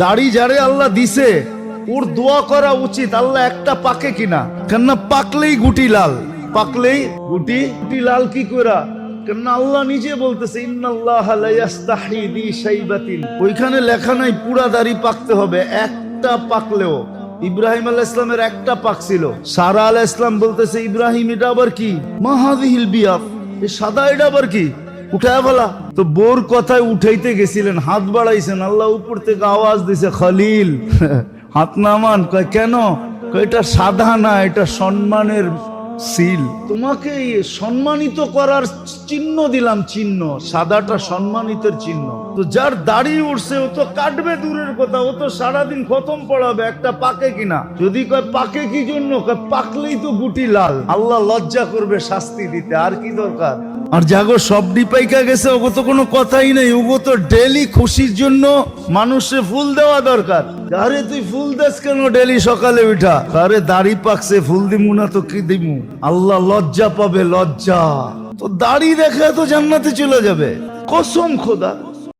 দাড়ি যারে আল্লাহ দিছে ওর দোয়া করা উচিত আল্লাহ একটা পাকে কিনা, কেননা পাকলেই গুটি লাল, পাকলেই গুটি লাল কি করা, কেননা আল্লাহ নিজে বলতেছে ইন্নাল্লাহা লা ইস্তাহি বি শাইবাতিন, ওইখানে লেখা নাই পুরা দাড়ি পাকতে হবে, একটা পাকলেও। ইব্রাহিম আলাইহিস সালামের একটা পাক ছিল, সারা আলাইহিস সালাম বলতেছে ইব্রাহিম এটা আবার কি, মা হাযিহিল বিয়াদ, এই সাদা এটা আবার কি, উঠায় ফেলা। তো বোর কথায় উঠাইতে গেছিলেন, হাত বাড়াইছেন, আল্লাহ উপর থেকে আওয়াজ দিছে খলিল হাত নামান। কয় কেন? কয় এটা সাদা না, এটা সম্মানের সিল, তোমাকে সম্মানিত করার চিহ্ন দিলাম, চিহ্ন সাদাটা সম্মানিতের চিহ্ন। তো যার দাড়ি উঠছে ও তো কাটবে দূরের কথা, ও তো সারাদিন খতম পড়াবে, একটা পাকে কিনা। যদি কয় পাকে কি জন্য, কয় পাকলেই তো গুটি লাল, আল্লাহ লজ্জা করবে শাস্তি দিতে, আর কি দরকার। আর জাগো সব ডিপাইকা গেছে, ওগো তো কোনো কথাই নেই, ওগো তো ডেলি খুশির জন্য মানুষে ফুল দেওয়া দরকার। আরে তুই ফুল দেস কেন ডেলি সকালে উঠা? আরে দাড়ি পাকছে, ফুল দিমু না তো কি দিমু, আল্লাহ লজ্জা পাবে, লজ্জা। তো দাড়ি দেখে তো জান্নাতে চলে যাবে, কসম খোদা।